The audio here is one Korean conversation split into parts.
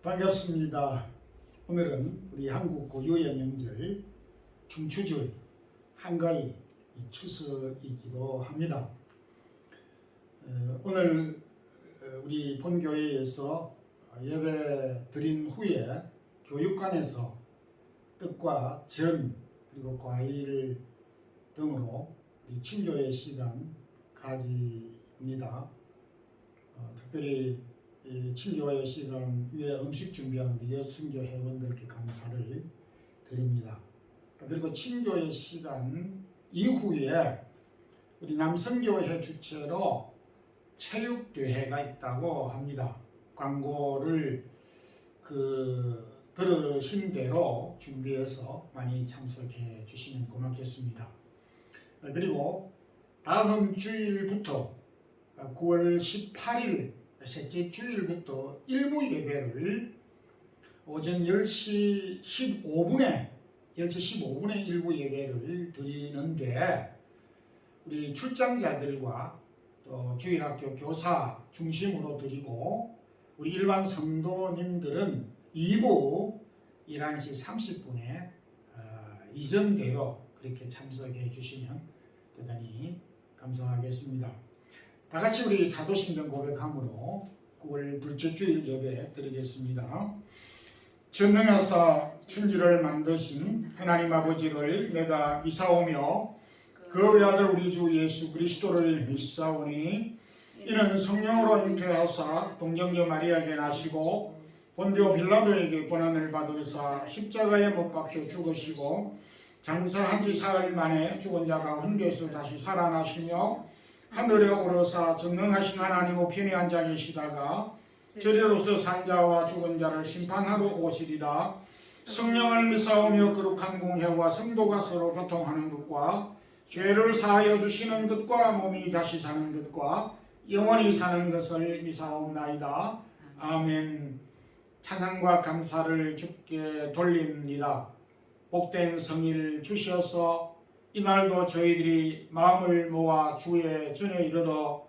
반갑습니다. 오늘은 우리 한국 고유의 명절 중추절 한가위 추석이기도 합니다. 오늘 우리 본교회에서 예배 드린 후에 교육관에서 떡과 전 그리고 과일 등으로 우리 친교회 시간 가집니다. 특별히 친교회 시간 위에 음식 준비한 우리 여순교 회원들께 감사를 드립니다. 그리고 친교회 시간 이후에 우리 남성교회 주최로 체육대회가 있다고 합니다. 광고를 들으신 대로 준비해서 많이 참석해 주시면 고맙겠습니다. 그리고 다음 주일부터 9월 18일 셋째 주일부터 일부 예배를 오전 10시 15분에 일부 예배를 드리는데 우리 출장자들과 또 주일학교 교사 중심으로 드리고 우리 일반 성도님들은 2부 11시 30분에 이전대로 그렇게 참석해 주시면 대단히 감사하겠습니다. 다 같이 우리 사도신경 고백함으로 9월 둘째 주일 예배 드리겠습니다. 전능하사 천지를 만드신 하나님 아버지를 내가 미사오며 그 외아들 우리 주 예수 그리스도를 믿사오니 이는 성령으로 잉태하사 동정녀 마리아에게 나시고 본디오 빌라도에게 고난을 받으사 십자가에 못 박혀 죽으시고 장사한 지 사흘 만에 죽은 자 가운데서 다시 살아나시며 하늘에 오르사 전능하신 하나님 우편에 앉아 계시다가 저리로서 산 자와 죽은 자를 심판하러 오시리라. 성령을 믿사오며 거룩한 공회와 성도가 서로 교통하는 것과 죄를 사하여 주시는 것과 몸이 다시 사는 것과 영원히 사는 것을 믿사옵나이다. 아멘. 찬양과 감사를 주께 돌립니다. 복된 성일 주셔서 이날도 저희들이 마음을 모아 주의 전에 이르러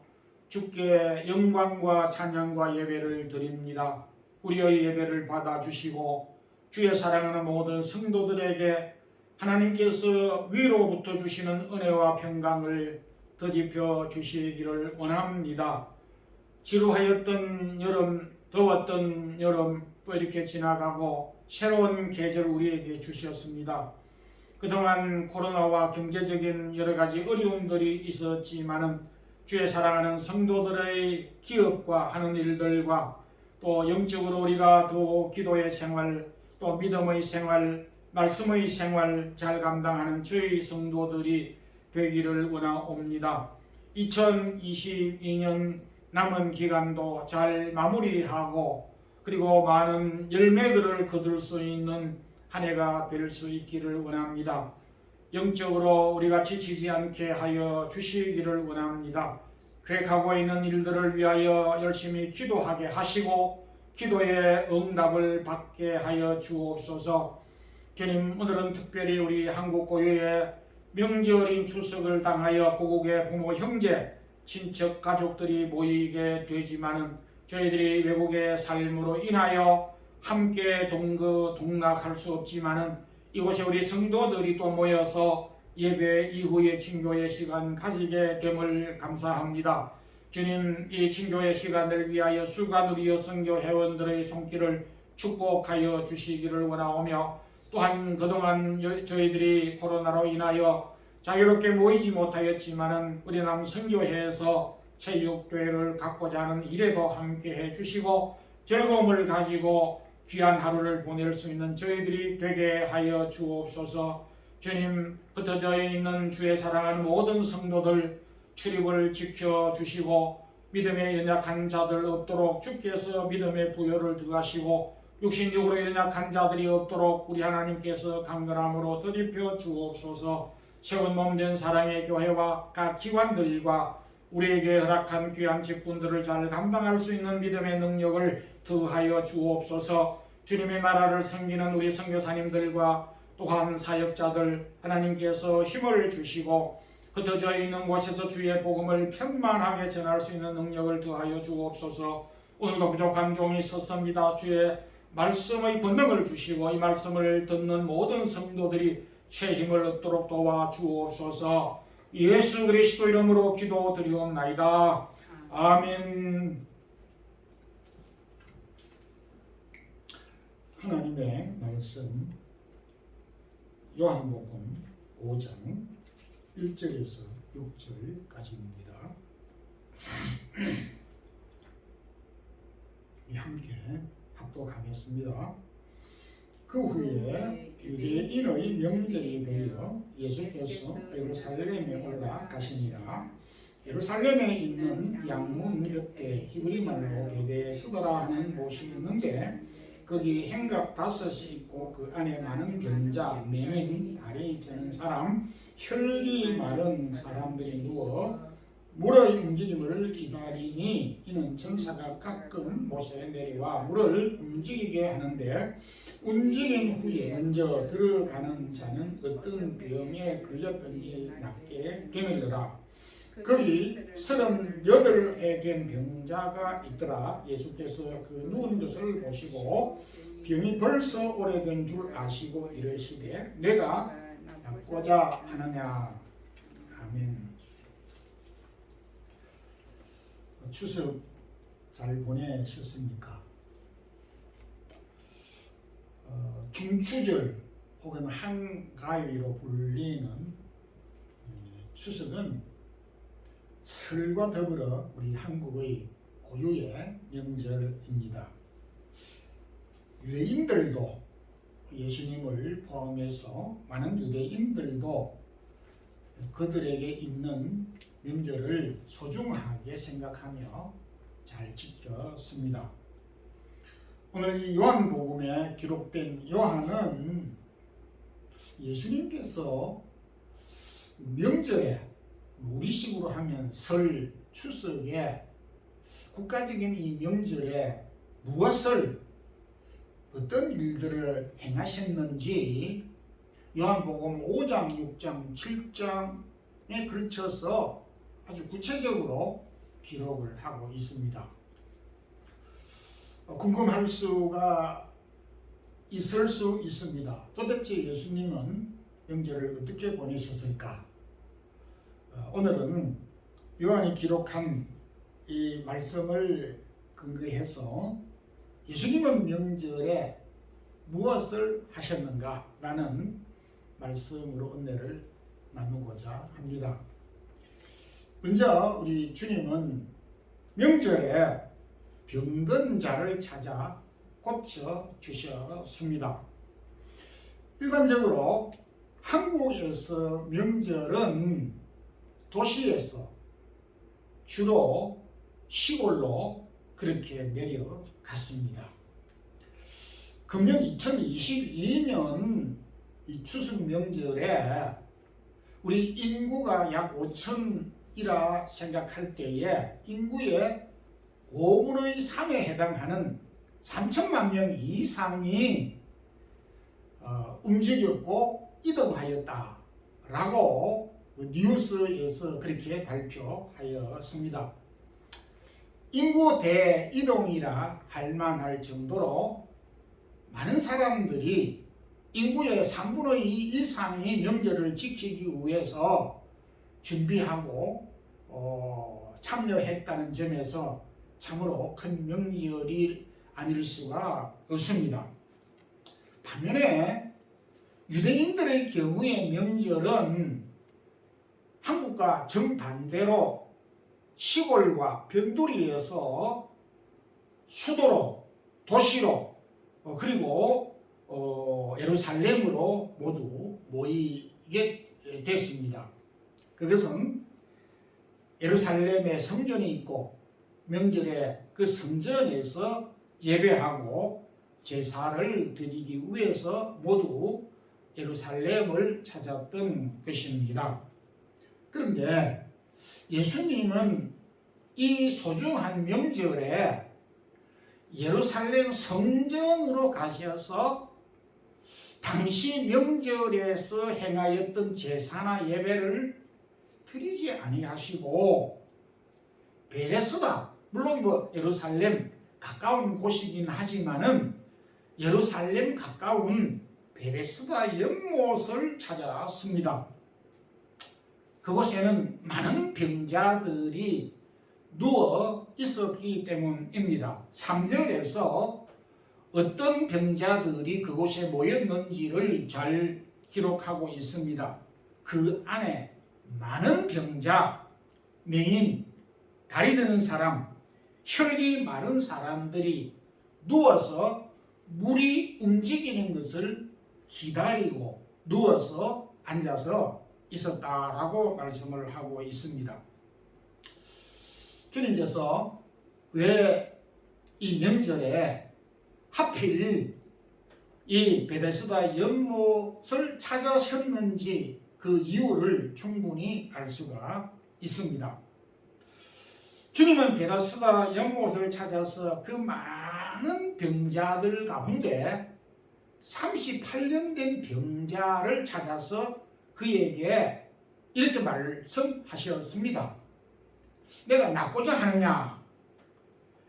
주께 영광과 찬양과 예배를 드립니다. 우리의 예배를 받아주시고 주의 사랑하는 모든 성도들에게 하나님께서 위로부터 주시는 은혜와 평강을 덧입혀 주시기를 원합니다. 지루하였던 여름, 더웠던 여름 또 이렇게 지나가고 새로운 계절 우리에게 주셨습니다. 그동안 코로나와 경제적인 여러 가지 어려움들이 있었지만은 주의 사랑하는 성도들의 기업과 하는 일들과 또 영적으로 우리가 더 기도의 생활 또 믿음의 생활 말씀의 생활 잘 감당하는 저희 성도들이 되기를 원하옵니다. 2022년 남은 기간도 잘 마무리하고 그리고 많은 열매들을 거둘 수 있는 한 해가 될 수 있기를 원합니다. 영적으로 우리가 지치지 않게 하여 주시기를 원합니다. 계획하고 있는 일들을 위하여 열심히 기도하게 하시고 기도의 응답을 받게 하여 주옵소서. 주님, 오늘은 특별히 우리 한국 고유의 명절인 추석을 당하여 고국의 부모, 형제, 친척, 가족들이 모이게 되지만은 저희들이 외국의 삶으로 인하여 함께 동락할 수 없지만은 이곳에 우리 성도들이 또 모여서 예배 이후의 친교의 시간 가지게 됨을 감사합니다. 주님, 이 친교의 시간을 위하여 수간 우리 여성교 회원들의 손길을 축복하여 주시기를 원하오며 또한 그동안 저희들이 코로나로 인하여 자유롭게 모이지 못하였지만은 우리 남성교회에서 체육대회를 갖고자 하는 일에도 함께 해주시고 즐거움을 가지고 귀한 하루를 보낼 수 있는 저희들이 되게 하여 주옵소서. 주님, 흩어져 있는 주의 사랑하는 모든 성도들 출입을 지켜주시고 믿음에 연약한 자들 없도록 주께서 믿음의 부여를 더하시고 육신적으로 연약한 자들이 없도록 우리 하나님께서 강건함으로 덧입혀 주옵소서. 세운 몸된 사랑의 교회와 각 기관들과 우리에게 허락한 귀한 직분들을 잘 감당할 수 있는 믿음의 능력을 더하여 주옵소서. 주님의 나라를 섬기는 우리 선교사님들과 또한 사역자들 하나님께서 힘을 주시고 흩어져 있는 곳에서 주의 복음을 편만하게 전할 수 있는 능력을 더하여 주옵소서. 오늘도 부족한 종이 있었습니다. 주의 말씀의 권능을 주시고 이 말씀을 듣는 모든 성도들이 새 힘을 얻도록 도와주옵소서. 예수 그리스도 이름으로 기도드리옵나이다. 아멘. 하나님의 말씀 요한복음 5장 1절에서 6절까지입니다. 함께 합독하겠습니다. 그 후에 유대인의 명절이 되어 예수께서 예루살렘에 올라가시니라. 예루살렘에 있는 양문 곁에 히브리말로 베데스다라 하는 곳이 있는데 거기 행각 5이 있고 그 안에 많은 병자, 맹인, 다리 저는 사람, 혈기 마른 사람들이 누워 물의 움직임을 기다리니 이는 천사가 가끔 못에 내려와 물을 움직이게 하는데 움직인 후에 먼저 들어가는 자는 어떤 병에 걸렸든지 낫게 되밀더라. 거기 38에 된 병자가 있더라. 예수께서 그 누운 것을 보시고 병이 벌써 오래된 줄 아시고 이르시되 내가 낫고자 하느냐. 아멘. 추석 잘 보내셨습니까? 중추절 혹은 한가위로 불리는 추석은 설과 더불어 우리 한국의 고유의 명절입니다. 유대인들도 예수님을 포함해서 많은 유대인들도 그들에게 있는 명절을 소중하게 생각하며 잘 지켰습니다. 오늘 이 요한복음에 기록된 요한은 예수님께서 명절에 우리식으로 하면 설, 추석에 국가적인 이 명절에 무엇을 어떤 일들을 행하셨는지 요한복음 5장, 6장, 7장에 걸쳐서 아주 구체적으로 기록을 하고 있습니다. 궁금할 수가 있을 수 있습니다. 도대체 예수님은 명절을 어떻게 보내셨을까? 오늘은 요한이 기록한 이 말씀을 근거해서 예수님은 명절에 무엇을 하셨는가? 라는 말씀으로 은혜를 나누고자 합니다. 먼저 우리 주님은 명절에 병든 자를 찾아 고쳐 주셨습니다. 일반적으로 한국에서 명절은 도시에서 주로 시골로 그렇게 내려갔습니다. 금년 2022년 이 추석 명절에 우리 인구가 약 5천이라 생각할 때에 인구의 5분의 3에 해당하는 3천만 명 이상이 움직였고 이동하였다라고 뉴스에서 그렇게 발표하였습니다. 인구 대이동이라 할 만할 정도로 많은 사람들이 인구의 3분의 2 이상이 명절을 지키기 위해서 준비하고 참여했다는 점에서 참으로 큰 명절이 아닐 수가 없습니다. 반면에 유대인들의 경우의 명절은 한국과 정반대로 시골과 변두리에서 수도로 도시로 그리고 예루살렘으로 모두 모이게 됐습니다. 그것은 예루살렘에 성전이 있고 명절에 그 성전에서 예배하고 제사를 드리기 위해서 모두 예루살렘을 찾았던 것입니다. 그런데 예수님은 이 소중한 명절에 예루살렘 성전으로 가셔서 당시 명절에서 행하였던 제사나 예배를 드리지 아니하시고 베데스다, 물론 예루살렘 가까운 곳이긴 하지만은 예루살렘 가까운 베데스다 연못을 찾았습니다. 그곳에는 많은 병자들이 누워 있었기 때문입니다. 3절에서 어떤 병자들이 그곳에 모였는지를 잘 기록하고 있습니다. 그 안에 많은 병자, 맹인, 다리 드는 사람, 혈기 마른 사람들이 누워서 물이 움직이는 것을 기다리고 누워서 앉아서 있었다라고 말씀을 하고 있습니다. 주님께서 왜 이 명절에 하필 이 베데스다 연못을 찾아셨는지 그 이유를 충분히 알 수가 있습니다. 주님은 베데스다 연못을 찾아서 그 많은 병자들 가운데 38년 된 병자를 찾아서 그에게 이렇게 말씀하셨습니다. 내가 낫고자 하느냐?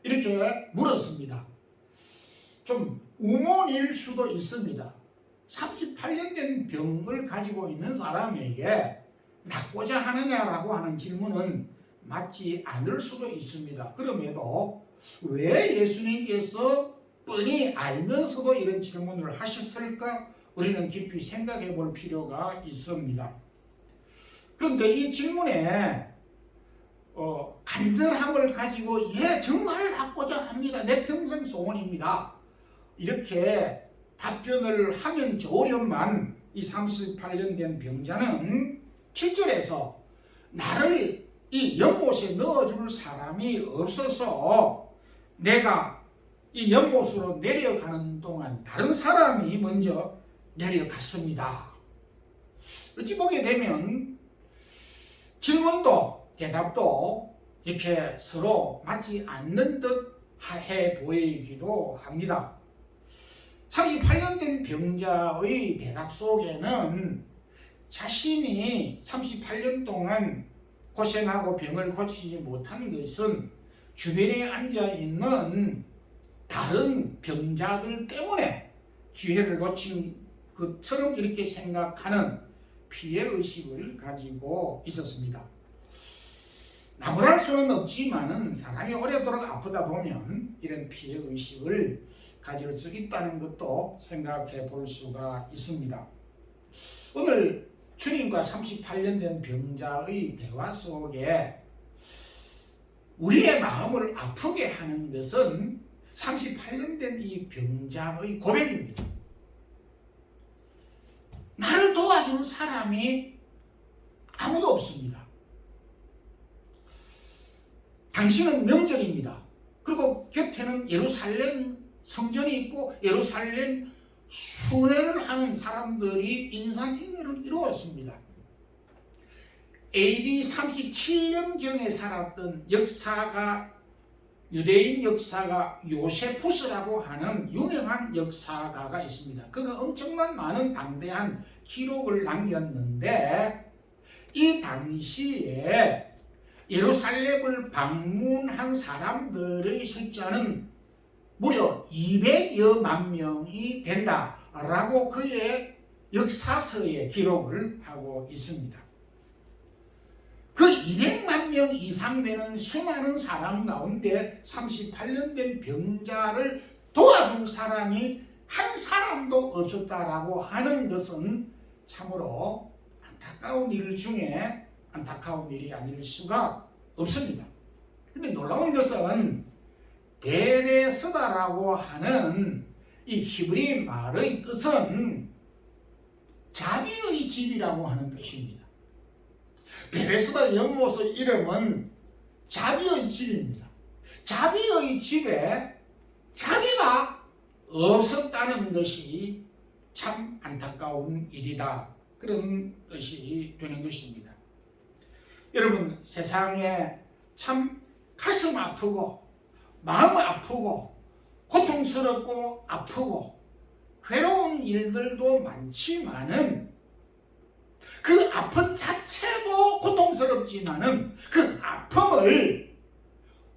이렇게 물었습니다. 좀 우문일 수도 있습니다. 38년 된 병을 가지고 있는 사람에게 낫고자 하느냐라고 하는 질문은 맞지 않을 수도 있습니다. 그럼에도 왜 예수님께서 뻔히 알면서도 이런 질문을 하셨을까? 우리는 깊이 생각해 볼 필요가 있습니다. 그런데 이 질문에 간절함을 가지고 예 정말 낫고자 합니다. 내 평생 소원입니다. 이렇게 답변을 하면 좋으련만 이 38년 된 병자는 7절에서 나를 이 연못에 넣어줄 사람이 없어서 내가 이 연못으로 내려가는 동안 다른 사람이 먼저 내려갔습니다. 어찌 보게 되면 질문도 대답도 이렇게 서로 맞지 않는 듯 해 보이기도 합니다. 38년 된 병자의 대답 속에는 자신이 38년 동안 고생하고 병을 고치지 못한 것은 주변에 앉아있는 다른 병자들 때문에 기회를 놓친 것처럼 이렇게 생각하는 피해의식을 가지고 있었습니다. 나무랄 수는 없지만은 사람이 오래도록 아프다 보면 이런 피해의식을 가질 수 있다는 것도 생각해 볼 수가 있습니다. 오늘 주님과 38년 된 병자의 대화 속에 우리의 마음을 아프게 하는 것은 38년 된 이 병자의 고백입니다. 나를 도와줄 사람이 아무도 없습니다. 당신은 명절입니다. 그리고 곁에는 예루살렘 성전이 있고 예루살렘 순회를 하는 사람들이 인산행위를 이루었습니다. AD 37년경에 살았던 역사가 유대인 역사가 요세푸스라고 하는 유명한 역사가가 있습니다. 그가 엄청난 많은 방대한 기록을 남겼는데 이 당시에 예루살렘을 방문한 사람들의 숫자는 무려 200여만 명이 된다라고 그의 역사서에 기록을 하고 있습니다. 그 200만 명 이상 되는 수많은 사람 가운데 38년 된 병자를 도와줄 사람이 한 사람도 없었다라고 하는 것은 참으로 안타까운 일 중에 안타까운 일이 아닐 수가 없습니다. 근데 놀라운 것은 베데스다라고 하는 이 히브리 말의 뜻은 자비의 집이라고 하는 뜻입니다. 베데스다 연못의 이름은 자비의 집입니다. 자비의 집에 자비가 없었다는 것이 참 안타까운 일이다. 그런 뜻이 되는 것입니다. 여러분, 세상에 참 가슴 아프고 마음 아프고 고통스럽고 아프고 괴로운 일들도 많지만은 그 아픔 자체도 고통스럽지만은 그 아픔을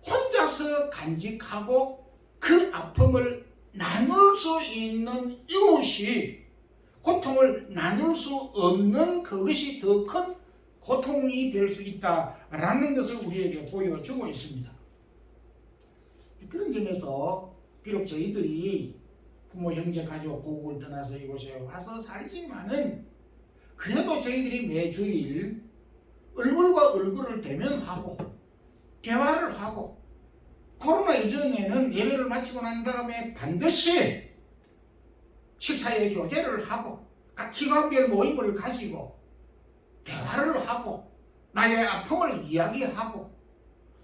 혼자서 간직하고 그 아픔을 나눌 수 있는 이웃이 고통을 나눌 수 없는 그것이 더 큰 고통이 될 수 있다라는 것을 우리에게 보여주고 있습니다. 그런 점에서 비록 저희들이 부모, 형제, 가족, 고국을 떠나서 이곳에 와서 살지만은 그래도 저희들이 매주일 얼굴과 얼굴을 대면하고 대화를 하고 코로나 이전에는 예배를 마치고 난 다음에 반드시 식사의 교제를 하고 각 기관별 모임을 가지고 대화를 하고 나의 아픔을 이야기하고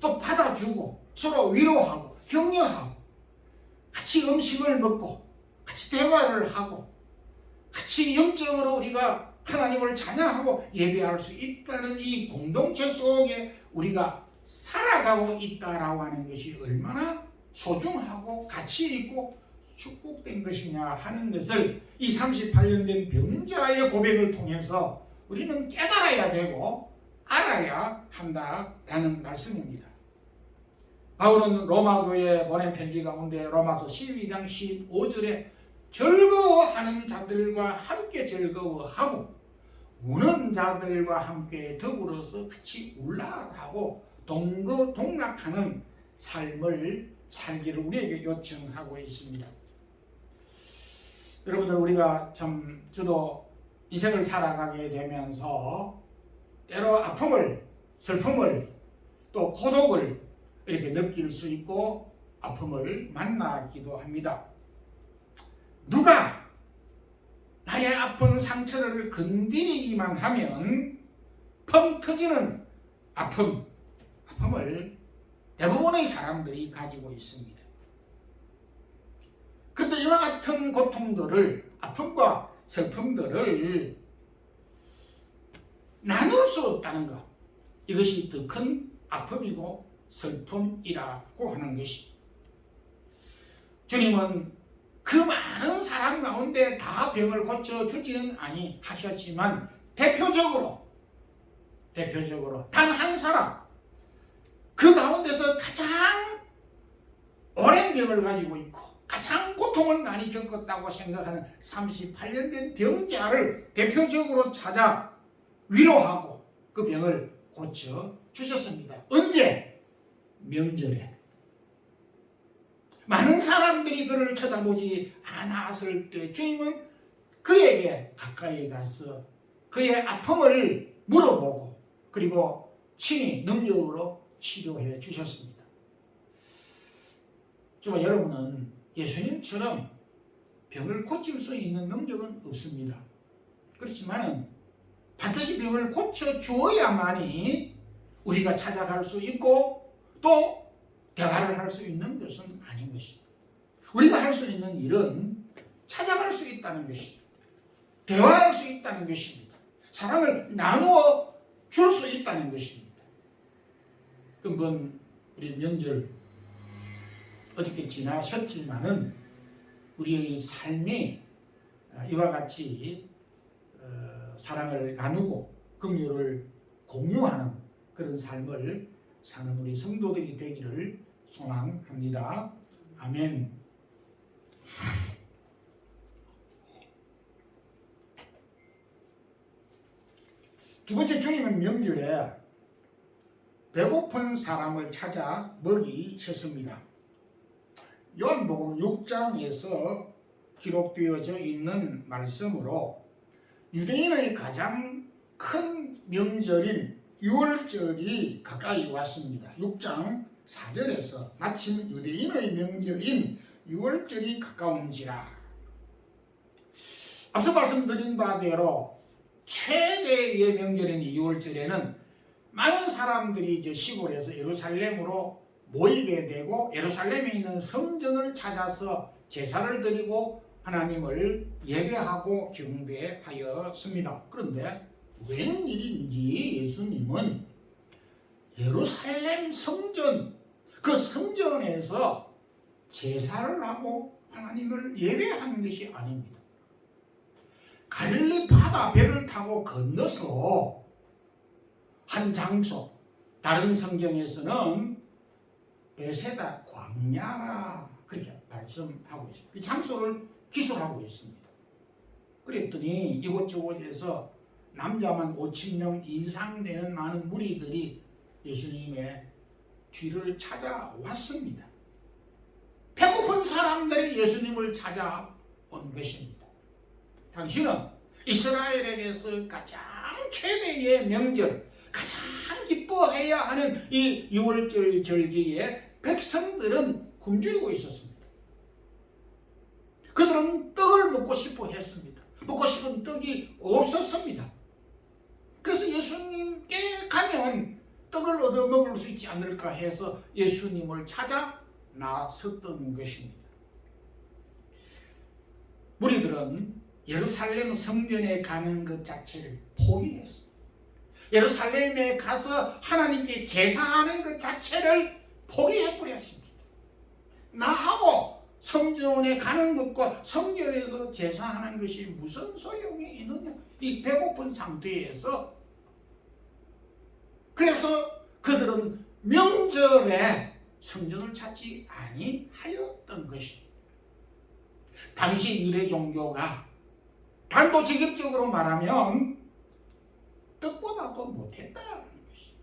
또 받아주고 서로 위로하고 격려하고 같이 음식을 먹고 같이 대화를 하고 같이 영적으로 우리가 하나님을 찬양하고 예배할 수 있다는 이 공동체 속에 우리가 살아가고 있다라고 하는 것이 얼마나 소중하고 가치 있고 축복된 것이냐 하는 것을 이 38년 된 병자의 고백을 통해서 우리는 깨달아야 되고 알아야 한다라는 말씀입니다. 바울은 로마교회에 보낸 편지 가운데 로마서 12장 15절에 즐거워하는 자들과 함께 즐거워하고 우는 자들과 함께 더불어서 같이 울라라고 동거동락하는 삶을 살기를 우리에게 요청하고 있습니다. 여러분들 우리가 참 저도 인생을 살아가게 되면서 때로 아픔을, 슬픔을 또 고독을 이렇게 느낄 수 있고 아픔을 만나기도 합니다. 누가 나의 아픈 상처를 건드리기만 하면 펑 터지는 아픔을 대부분의 사람들이 가지고 있습니다. 그런데 이와 같은 고통들을, 아픔과 슬픔들을 나눌 수 없다는 것, 이것이 더 큰 아픔이고 슬픔이라고 하는 것이, 주님은 그 많은 사람 가운데 다 병을 고쳐주지는 아니하셨지만 대표적으로 단 한 사람, 그 가운데서 가장 오랜 병을 가지고 있고 가장 고통을 많이 겪었다고 생각하는 38년 된 병자를 대표적으로 찾아 위로하고 그 병을 고쳐주셨습니다. 언제? 명절에. 많은 사람들이 그를 쳐다보지 않았을 때 주님은 그에게 가까이 가서 그의 아픔을 물어보고 그리고 친히 능력으로 치료해 주셨습니다. 정말 여러분은 예수님처럼 병을 고칠 수 있는 능력은 없습니다. 그렇지만 반드시 병을 고쳐주어야만이 우리가 찾아갈 수 있고 또 대화를 할 수 있는 것은 아닌 것입니다. 우리가 할 수 있는 일은 찾아갈 수 있다는 것입니다. 대화할 수 있다는 것입니다. 사랑을 나누어 줄 수 있다는 것입니다. 금번 우리 명절 어저께 지나셨지만은 우리의 삶이 이와 같이 사랑을 나누고 긍휼을 공유하는 그런 삶을 사는 우리 성도들이 되기를 소망합니다. 아멘. 두 번째, 주님은 명절에 배고픈 사람을 찾아 먹이셨습니다. 요한복음 6장에서 기록되어져 있는 말씀으로 유대인의 가장 큰 명절인 유월절이 가까이 왔습니다. 6장 4절에서 마침 유대인의 명절인 유월절이 가까운지라. 앞서 말씀드린 바대로 최대의 명절인 유월절에는 많은 사람들이 이제 시골에서 예루살렘으로 모이게 되고 예루살렘에 있는 성전을 찾아서 제사를 드리고 하나님을 예배하고 경배하였습니다. 그런데 웬일인지 예수님은 예루살렘 성전, 그 성전에서 제사를 하고 하나님을 예배하는 것이 아닙니다. 갈릴리 바다 배를 타고 건너서 한 장소, 다른 성경에서는 베세다 광야라 그렇게 말씀하고 있습니다. 이 장소를 기술하고 있습니다. 그랬더니 이곳저곳에서 남자만 5,000명 이상 되는 많은 무리들이 예수님의 뒤를 찾아왔습니다. 배고픈 사람들이 예수님을 찾아온 것입니다. 당신은 이스라엘에게서 가장 최대의 명절, 가장 기뻐해야 하는 이 6월절 절기에 백성들은 굶주리고 있었습니다. 그들은 떡을 먹고 싶어 했습니다. 먹고 싶은 떡이 없었습니다. 그래서 예수님께 가면 떡을 얻어 먹을 수 있지 않을까 해서 예수님을 찾아 나섰던 것입니다. 무리들은 예루살렘 성전에 가는 것 자체를 포기했습니다. 예루살렘에 가서 하나님께 제사하는 것 자체를 포기해버렸습니다. 나하고 성전에 가는 것과 성전에서 제사하는 것이 무슨 소용이 있느냐, 이 배고픈 상태에서. 그래서 그들은 명절에 성전을 찾지 아니하였던 것입니다. 당시 유대 종교가 단도직입적으로 말하면 떡보다도 못했다는 것입니다.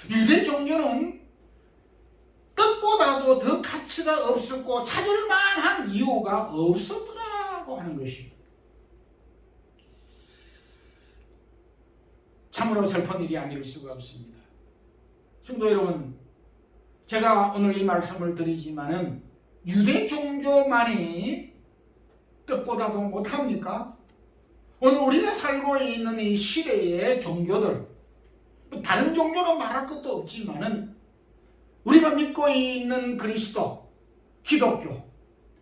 유대 종교는 떡보다도 더 가치가 없었고 찾을 만한 이유가 없었더라고 하는 것입니다. 참으로 슬픈 일이 아닐 수가 없습니다. 성도 여러분, 제가 오늘 이 말씀을 드리지만은 유대 종교만이 떡보다도 못합니까? 오늘 우리가 살고 있는 이 시대의 종교들, 다른 종교는 말할 것도 없지만은 우리가 믿고 있는 그리스도, 기독교,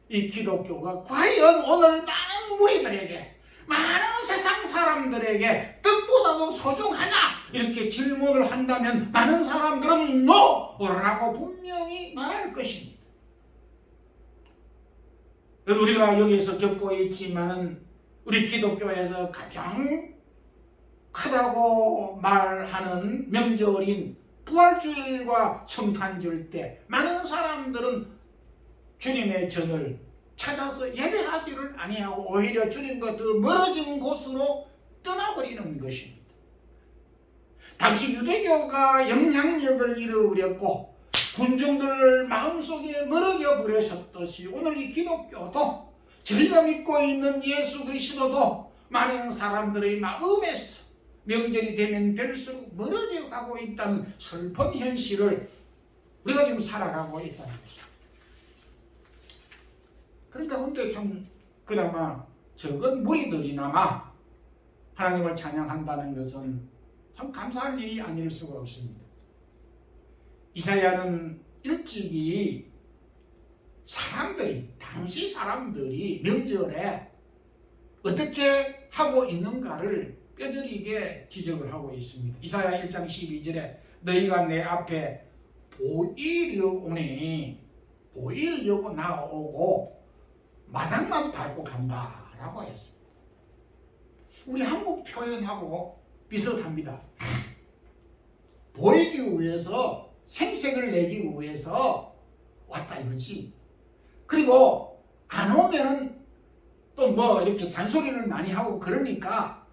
이 기독교가 과연 오늘 많은 무리들에게, 많은 세상 사람들에게 떡보다도 소중하냐? 이렇게 질문을 한다면 많은 사람들은 NO라고 분명히 말할 것입니다. 우리가 여기서 겪고 있지만은 우리 기독교에서 가장 크다고 말하는 명절인 부활주일과 성탄절 때 많은 사람들은 주님의 전을 찾아서 예배하지를 아니하고 오히려 주님과 더 멀어진 곳으로 떠나버리는 것입니다. 당시 유대교가 영향력을 잃어버렸고 군중들 마음속에 멀어져 버리셨듯이 오늘 이 기독교도, 저희가 믿고 있는 예수 그리스도도 많은 사람들의 마음에서 명절이 되면 될수록 멀어져 가고 있다는 슬픈 현실을 우리가 지금 살아가고 있다는 것입니다. 그러니까 근데 좀 그나마 적은 무리들이나마 하나님을 찬양한다는 것은 참 감사할 일이 아닐 수가 없습니다. 이사야는 일찍이 당시 사람들이 명절에 어떻게 하고 있는가를 뼈저리게 지적을 하고 있습니다. 이사야 1장 12절에 너희가 내 앞에 보이려고 나오고 마당만 밟고 간다라고 했습니다. 우리 한국 표현하고 비슷합니다. 보이기 위해서, 생색을 내기 위해서 왔다 이거지. 그리고 안 오면은 또 뭐 이렇게 잔소리를 많이 하고 그러니까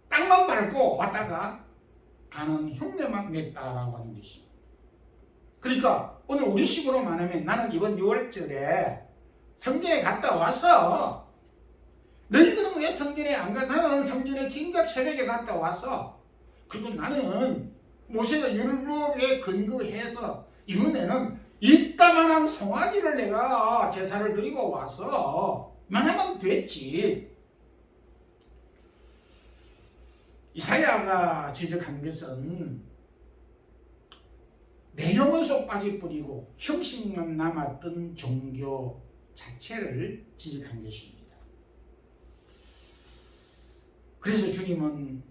땅만 밟고 왔다가 가는 흉내만 냈다라고 하는 것입니다. 그러니까 오늘 우리식으로 말하면 나는 이번 6월절에 성전에 갔다 와서, 너희들은 왜 성전에 안 가? 나는 성전에 진작 새벽에 갔다 와서, 그리고 나는 모세가 율법에 근거해서 이번에는 이따만한 송아지를 내가 제사를 드리고 와서 만하면 됐지. 이사야가 지적한 것은 내용은 쏙 빠져버리고 형식만 남았던 종교 자체를 지적한 것입니다. 그래서 주님은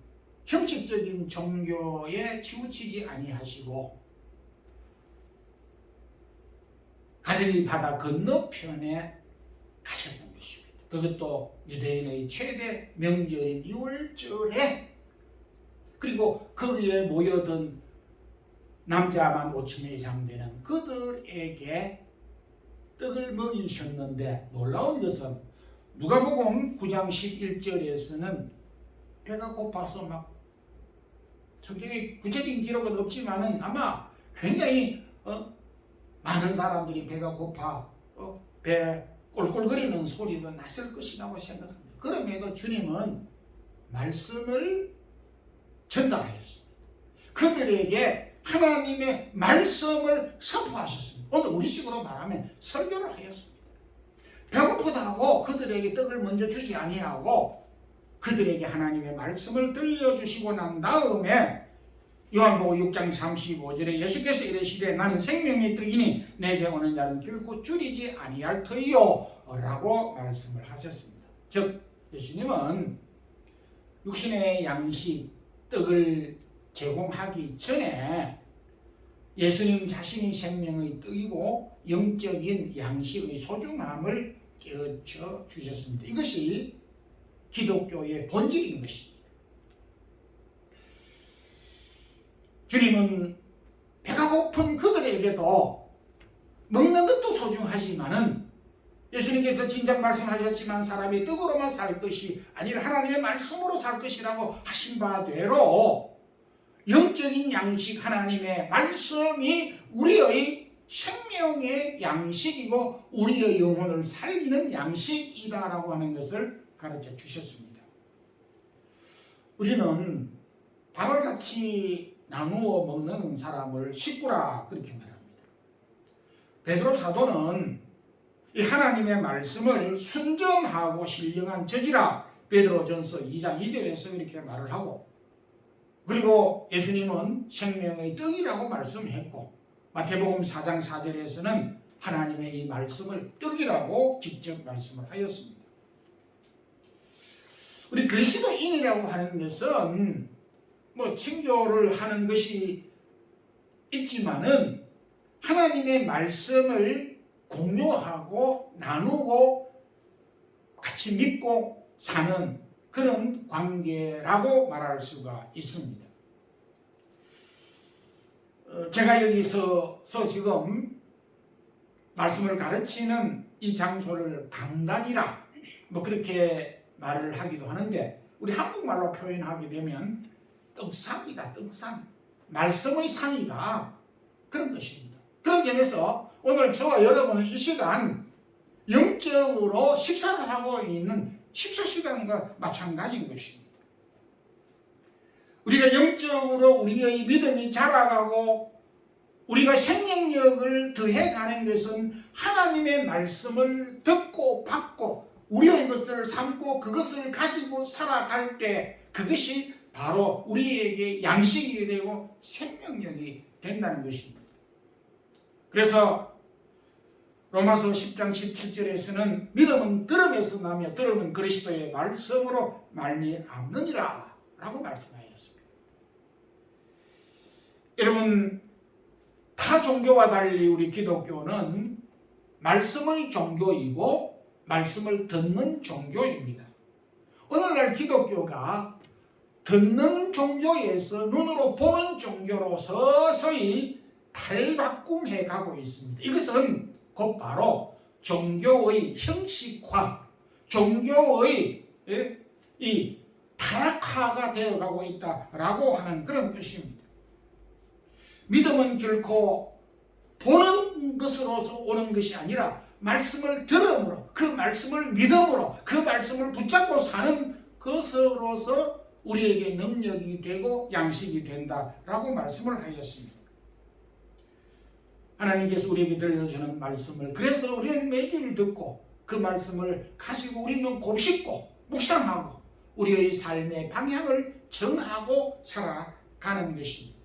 형식적인 종교에 치우치지 아니하시고 갈릴리 바다 건너편에 가셨던 것입니다. 그것도 유대인의 최대 명절인 6월절에, 그리고 거기에 모여든 남자만 5,000명 이상 되는 그들에게 떡을 떡을 먹이셨는데 놀라운 것은 누가복음 9장 11절에서는 배가 고파서 막 성경에 구체적인 기록은 없지만은 아마 굉장히 많은 사람들이 배가 고파 배 꼴꼴거리는 소리가 났을 것이라고 생각합니다. 그럼에도 주님은 말씀을 전달하였습니다. 그들에게 하나님의 말씀을 선포하셨습니다. 오늘 우리식으로 말하면 설교를 하였습니다. 배고프다고 그들에게 떡을 먼저 주지 아니하고 그들에게 하나님의 말씀을 들려주시고 난 다음에 요한복음 6장 35절에 예수께서 이르시되 나는 생명의 떡이니 내게 오는 자는 결코 줄이지 아니할 터이요 라고 말씀을 하셨습니다. 즉 예수님은 육신의 양식 떡을 제공하기 전에 예수님 자신이 생명의 떡이고 영적인 양식의 소중함을 깨우쳐 주셨습니다. 이것이 기독교의 본질인 것입니다. 주님은 배가 고픈 그들에게도 먹는 것도 소중하지만은 예수님께서 진작 말씀하셨지만 사람이 떡으로만 살 것이 아니라 하나님의 말씀으로 살 것이라고 하신 바대로 영적인 양식 하나님의 말씀이 우리의 생명의 양식이고 우리의 영혼을 살리는 양식이다라고 하는 것을 가르쳐 주셨습니다. 우리는 밥을 같이 나누어 먹는 사람을 식구라 그렇게 말합니다. 베드로 사도는 이 하나님의 말씀을 순전하고 신령한 저지라 베드로전서 2장 2절에서 이렇게 말을 하고 그리고 예수님은 생명의 떡이라고 말씀했고 마태복음 4장 4절에서는 하나님의 이 말씀을 떡이라고 직접 말씀을 하였습니다. 우리 그리스도인이라고 하는 것은 친교를 하는 것이 있지만은 하나님의 말씀을 공유하고 나누고 같이 믿고 사는 그런 관계라고 말할 수가 있습니다. 제가 여기서 지금 말씀을 가르치는 이 장소를 강단이라 그렇게 말을 하기도 하는데 우리 한국말로 표현하게 되면 떡상이다. 떡상. 말씀의 상이다. 그런 것입니다. 그런 점에서 오늘 저와 여러분은 이 시간 영적으로 식사를 하고 있는 식사 시간과 마찬가지인 것입니다. 우리가 영적으로 우리의 믿음이 자라가고 우리가 생명력을 더해가는 것은 하나님의 말씀을 듣고 받고 우리의 것을 삼고 그것을 가지고 살아갈 때 그것이 바로 우리에게 양식이 되고 생명력이 된다는 것입니다. 그래서 로마서 10장 17절에서는 믿음은 들음에서 나며 들음은 그리스도의 말씀으로 말미암느니라 라고 말씀하였습니다. 여러분 타 종교와 달리 우리 기독교는 말씀의 종교이고 말씀을 듣는 종교입니다. 오늘날 기독교가 듣는 종교에서 눈으로 보는 종교로 서서히 탈바꿈해 가고 있습니다. 이것은 곧바로 종교의 형식화, 종교의 이 타락화가 되어가고 있다라고 하는 그런 것입니다. 믿음은 결코 보는 것으로서 오는 것이 아니라 말씀을 들음으로 그 말씀을 믿음으로 그 말씀을 붙잡고 사는 것으로서 우리에게 능력이 되고 양식이 된다라고 말씀을 하셨습니다. 하나님께서 우리에게 들려주는 말씀을 그래서 우리는 매주일 듣고 그 말씀을 가지고 우리는 곱씹고 묵상하고 우리의 삶의 방향을 정하고 살아가는 것입니다.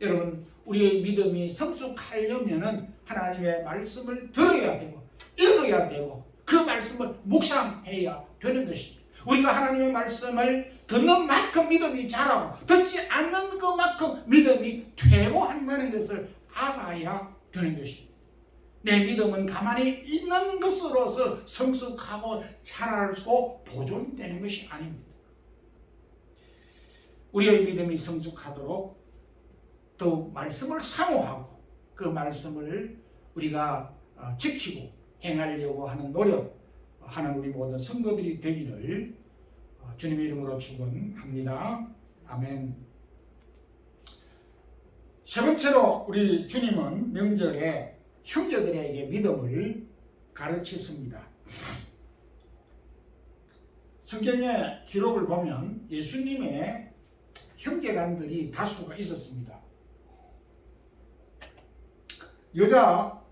여러분 우리의 믿음이 성숙하려면 하나님의 말씀을 들어야 되고 읽어야 되고 그 말씀을 묵상해야 되는 것입니다. 우리가 하나님의 말씀을 듣는 만큼 믿음이 자라고 듣지 않는 것만큼 믿음이 퇴보한다는 것을 알아야 되는 것입니다. 내 믿음은 가만히 있는 것으로서 성숙하고 자라고 보존되는 것이 아닙니다. 우리의 믿음이 성숙하도록 더욱 말씀을 사모하고 그 말씀을 우리가 지키고 행하려고 하는 노력하는 우리 모든 성도들이 되기를 주님의 이름으로 축원합니다. 아멘. 세 번째로 우리 주님은 명절에 형제들에게 믿음을 가르치십니다. 성경의 기록을 보면 예수님의 형제간들이 다수가 있었습니다. 여자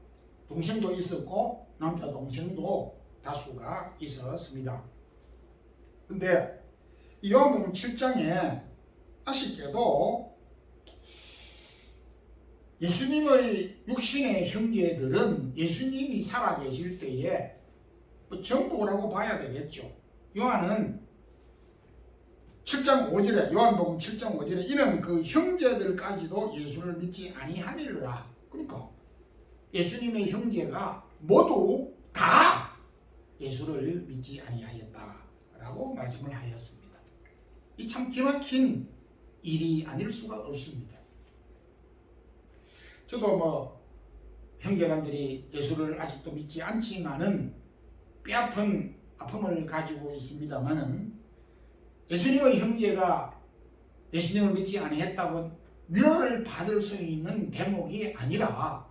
동생도 있었고 남자 동생도 다수가 있었습니다. 근데 요한복음 7장에 아쉽게도 예수님의 육신의 형제들은 예수님이 살아계실 때에 정복이라고 봐야 되겠죠. 요한은 7장 5절에 요한복음 7장 5절에 이는 그 형제들까지도 예수를 믿지 아니하밀라. 그러니까 예수님의 형제가 모두 다 예수를 믿지 아니하였다라고 말씀을 하였습니다. 이 참 기막힌 일이 아닐 수가 없습니다. 저도 형제간들이 예수를 아직도 믿지 않지만은 뼈아픈 아픔을 가지고 있습니다만은 예수님의 형제가 예수님을 믿지 아니했다고 위로를 받을 수 있는 대목이 아니라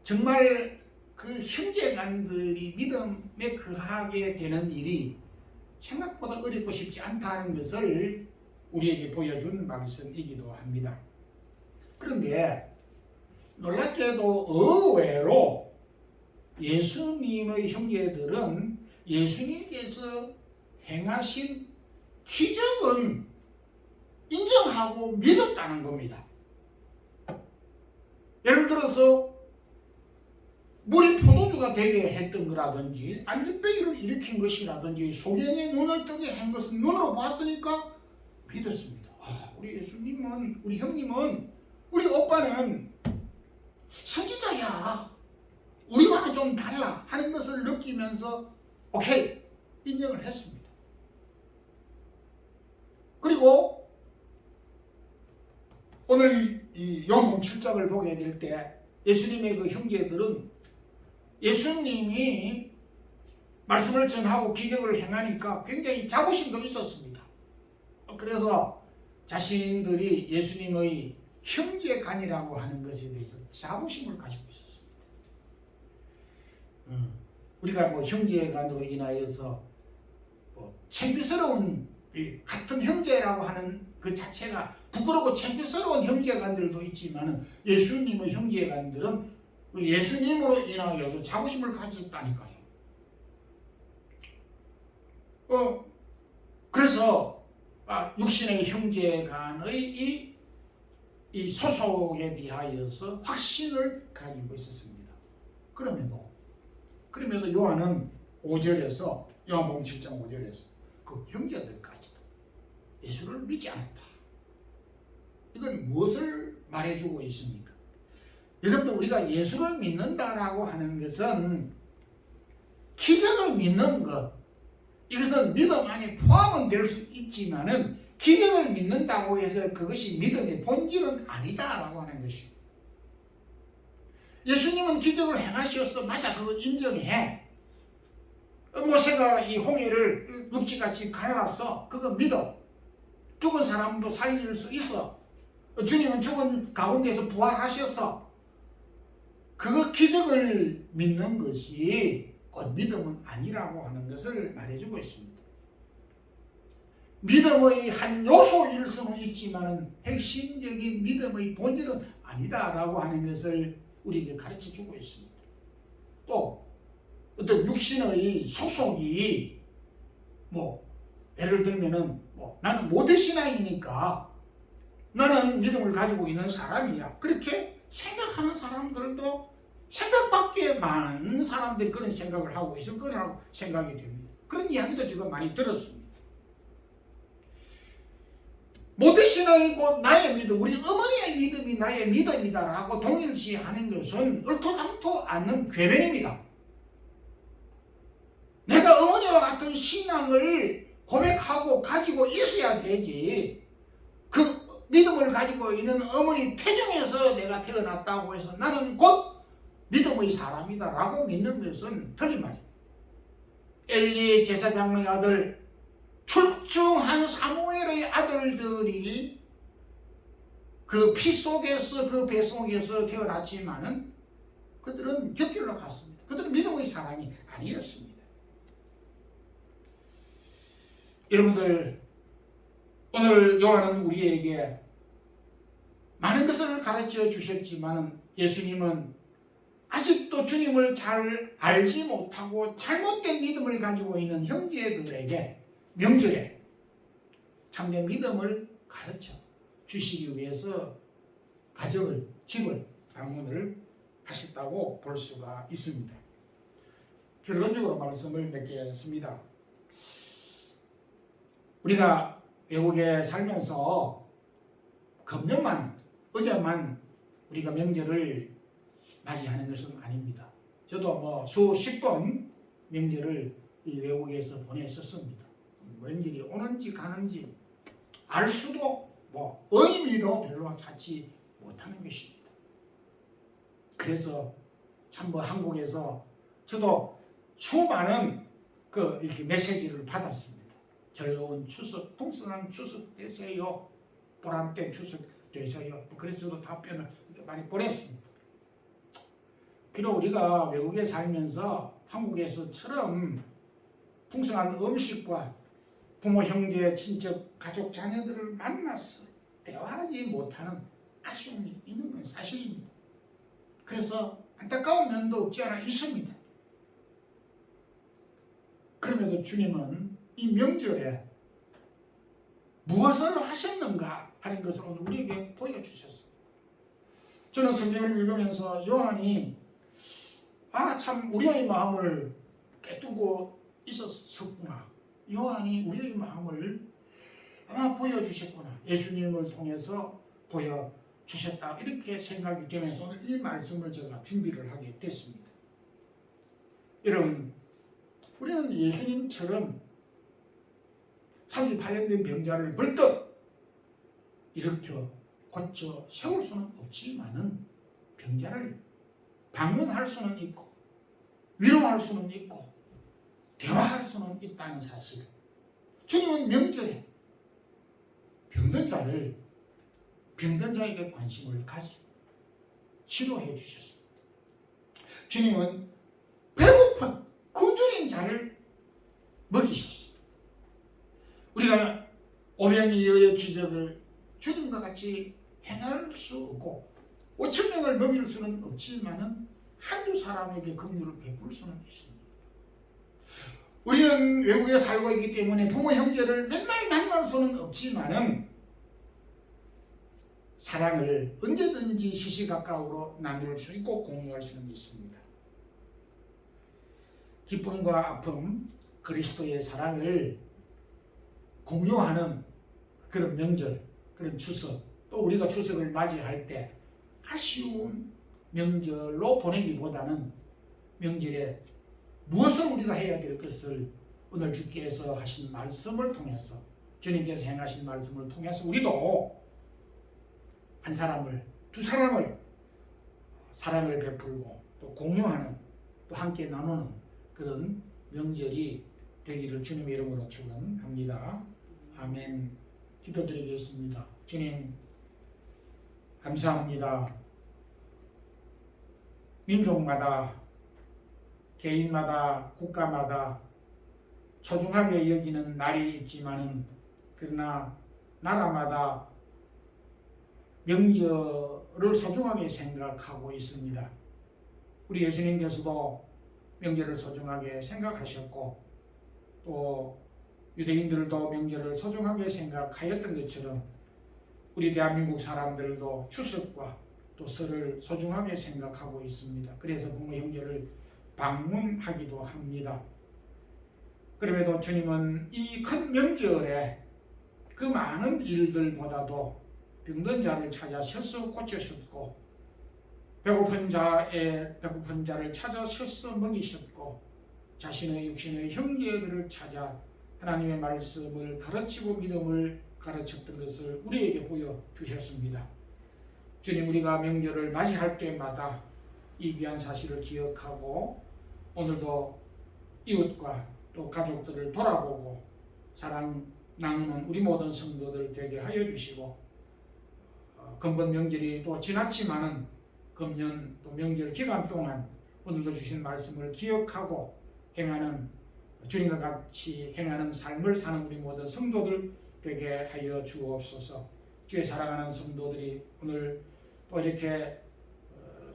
정말 그 형제간들이 믿음에 거하게 되는 일이 생각보다 어렵고 쉽지 않다는 것을 우리에게 보여준 말씀이기도 합니다. 그런데 놀랍게도 의외로 예수님의 형제들은 예수님께서 행하신 기적은 인정하고 믿었다는 겁니다. 예를 들어서 물이 포도주가 되게 했던 거라든지 안진뱅이를 일으킨 것이라든지 소경의 눈을 뜨게 한 것은 눈으로 봤으니까 믿었습니다. 우리 예수님은, 우리 형님은, 우리 오빠는 선지자야. 우리와는 좀 달라 하는 것을 느끼면서 오케이 인정을 했습니다. 그리고 오늘 이 요한복음 7장을 보게 될 때 예수님의 그 형제들은 예수님이 말씀을 전하고 기적을 행하니까 굉장히 자부심도 있었습니다. 그래서 자신들이 예수님의 형제간이라고 하는 것에 대해서 자부심을 가지고 있었습니다. 우리가 형제간으로 인하여서 창피스러운 같은 형제라고 하는 그 자체가 부끄럽고 창피스러운 형제간들도 있지만 예수님의 형제간들은 예수님으로 인하여서 자부심을 가졌다니까요. 그래서 육신의 형제간의 이 소속에 비하여서 확신을 가지고 있었습니다. 그럼에도 요한은 5절에서 요한복음 7장 5절에서 그 형제들까지도 예수를 믿지 않았다. 이건 무엇을 말해주고 있습니까? 여러분들 우리가 예수를 믿는다라고 하는 것은 기적을 믿는 것, 이것은 믿음 안에 포함은 될 수 있지만은 기적을 믿는다고 해서 그것이 믿음의 본질은 아니다라고 하는 것입니다. 예수님은 기적을 행하셨어. 맞아, 그거 인정해. 모세가 이 홍해를 육지같이 갈랐어. 그거 믿어. 죽은 사람도 살릴 수 있어. 주님은 죽은 가운데서 부활하셨어. 그거 기적을 믿는 것이 곧 믿음은 아니라고 하는 것을 말해주고 있습니다. 믿음의 한 요소일 수는 있지만 핵심적인 믿음의 본질은 아니다라고 하는 것을 우리에게 가르쳐주고 있습니다. 또 어떤 육신의 소속이 예를 들면은 나는 모태신앙이니까 나는 믿음을 가지고 있는 사람이야. 그렇게 생각하는 사람들도 생각밖에 많은 사람들이 그런 생각을 하고 있을 거라고 생각이 됩니다. 그런 이야기도 지금 많이 들었습니다. 모태신앙이고 나의 믿음, 우리 어머니의 믿음이 나의 믿음이다라고 동일시하는 것은 얼토당토 않는 궤변입니다. 내가 어머니와 같은 신앙을 고백하고 가지고 있어야 되지. 그 믿음을 가지고 있는 어머니 태중에서 내가 태어났다고 해서 나는 곧 믿음의 사람이다 라고 믿는 것은 틀린 말이에요. 엘리 제사장의 아들, 출중한 사무엘의 아들들이 그 피 속에서, 그 배 속에서 태어났지만은 그들은 곁길로 갔습니다. 그들은 믿음의 사람이 아니었습니다. 여러분들, 오늘 요한은 우리에게 많은 것을 가르쳐 주셨지만 예수님은 아직도 주님을 잘 알지 못하고 잘못된 믿음을 가지고 있는 형제들에게 명절에 참된 믿음을 가르쳐 주시기 위해서 가정을, 집을 방문을 하셨다고 볼 수가 있습니다. 결론적으로 말씀을 맺겠습니다. 우리가 외국에 살면서 금년만, 어제만 우리가 명절을 맞이하는 것은 아닙니다. 저도 뭐 수십 번 명절을 이 외국에서 보냈었습니다. 명절이 오는지 가는지 알 수도 뭐 의미도 별로 찾지 못하는 것입니다. 그래서 참 뭐 한국에서 저도 수많은 이렇게 메시지를 받았습니다. 즐거운 추석, 풍성한 추석 되세요. 보람된 추석 되세요. 그래서 답변을 이렇게 많이 보냈습니다. 비록 우리가 외국에 살면서 한국에서처럼 풍성한 음식과 부모, 형제, 친척, 가족, 자녀들을 만나서 대화하지 못하는 아쉬움이 있는 건 사실입니다. 그래서 안타까운 면도 없지 않아 있습니다. 그럼에도 주님은 이 명절에 무엇을 하셨는가 하는 것을 오늘 우리에게 보여주셨습니다. 저는 성경을 읽으면서 요한이 참 우리의 마음을 깨뜨고 있었구나. 요한이 우리의 마음을 아마 보여주셨구나. 예수님을 통해서 보여주셨다. 이렇게 생각이 되면서 오늘 이 말씀을 제가 준비를 하게 됐습니다. 여러분, 우리는 예수님처럼 38년 된 병자를 벌떡 일으켜 고쳐 세울 수는 없지만은 병자를 방문할 수는 있고 위로할 수는 있고 대화할 수는 있다는 사실. 주님은 명절에 병든 자에게 관심을 가지고 치료해 주셨습니다. 주님은 배고픈 굶주린 자를 먹이셨습니다. 우리가 오병이어의 기적을 주님과 같이 행할 수 없고 5천 명을 먹일 수는 없지만은 한두 사람에게 긍휼을 베풀 수는 있습니다. 우리는 외국에 살고 있기 때문에 부모 형제를 맨날 만날 수는 없지만은 사랑을 언제든지 시시각각으로 나눌 수 있고 공유할 수는 있습니다. 기쁨과 아픔, 그리스도의 사랑을 공유하는 그런 명절, 그런 추석, 또 우리가 추석을 맞이할 때 아쉬운 명절로 보내기보다는 명절에 무엇을 우리가 해야 될 것을 오늘 주께서 하신 말씀을 통해서, 주님께서 행하신 말씀을 통해서 우리도 한 사람을, 두 사람을 사랑을 베풀고 또 공유하는, 또 함께 나누는 그런 명절이 되기를 주님의 이름으로 축원합니다. 아멘. 기도드리겠습니다. 주님, 감사합니다. 민족마다, 개인마다, 국가마다 소중하게 여기는 날이 있지만은, 그러나 나라마다 명절을 소중하게 생각하고 있습니다. 우리 예수님께서도 명절을 소중하게 생각하셨고, 또 유대인들도 명절을 소중하게 생각하였던 것처럼 우리 대한민국 사람들도 추석과 또 설을 소중하게 생각하고 있습니다. 그래서 부모 형제를 방문하기도 합니다. 그럼에도 주님은 이 큰 명절에 그 많은 일들보다도 병든 자를 찾아셔서 고치셨고, 배고픈 자를 찾아셔서 먹이셨고, 자신의 육신의 형제들을 찾아 하나님의 말씀을 가르치고 믿음을 가르쳤던 것을 우리에게 보여주셨습니다. 주님, 우리가 명절을 맞이할 때마다 이 귀한 사실을 기억하고 오늘도 이웃과 또 가족들을 돌아보고 사랑 나누는 우리 모든 성도들 되게 하여 주시고 금번 명절이 또 지났지만은 금년 또 명절 기간 동안 오늘도 주신 말씀을 기억하고 행하는 주님과 같이 행하는 삶을 사는 우리 모든 성도들 되게 하여 주옵소서. 주의 사랑하는 성도들이 오늘 또 이렇게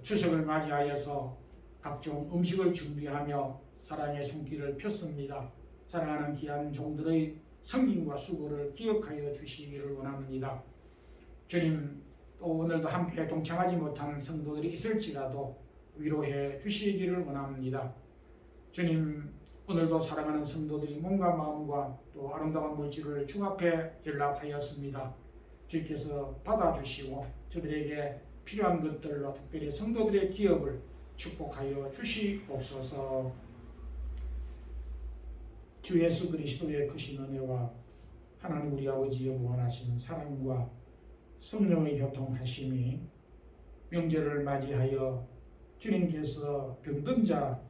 추석을 맞이하여서 각종 음식을 준비하며 사랑의 손길을 폈습니다. 사랑하는 귀한 종들의 섬김과 수고를 기억하여 주시기를 원합니다. 주님, 또 오늘도 함께 동참하지 못한 성도들이 있을지라도 위로해 주시기를 원합니다. 주님, 오늘도 사랑하는 성도들이 몸과 마음과 또 아름다운 물질을 주 앞에 연락하였습니다. 주께서 받아주시고 저들에게 필요한 것들로 특별히 성도들의 기업을 축복하여 주시옵소서. 주 예수 그리스도의 크신 은혜와 하나님 우리 아버지의 무한하신 사랑과 성령의 교통하심이 명절을 맞이하여 주님께서 병든 자,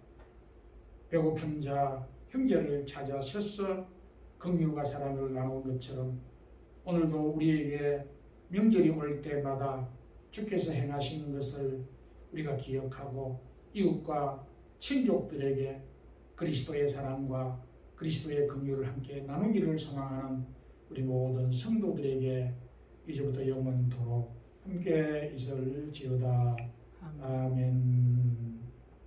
배고픈 자, 형제를 찾아셔서 긍휼과 사랑을 나눈 것처럼 오늘도 우리에게 명절이 올 때마다 주께서 행하신 것을 우리가 기억하고 이웃과 친족들에게 그리스도의 사랑과 그리스도의 긍휼을 함께 나누기를 소망하는 우리 모든 성도들에게 이제부터 영원토록 함께 있을지어다. 아멘.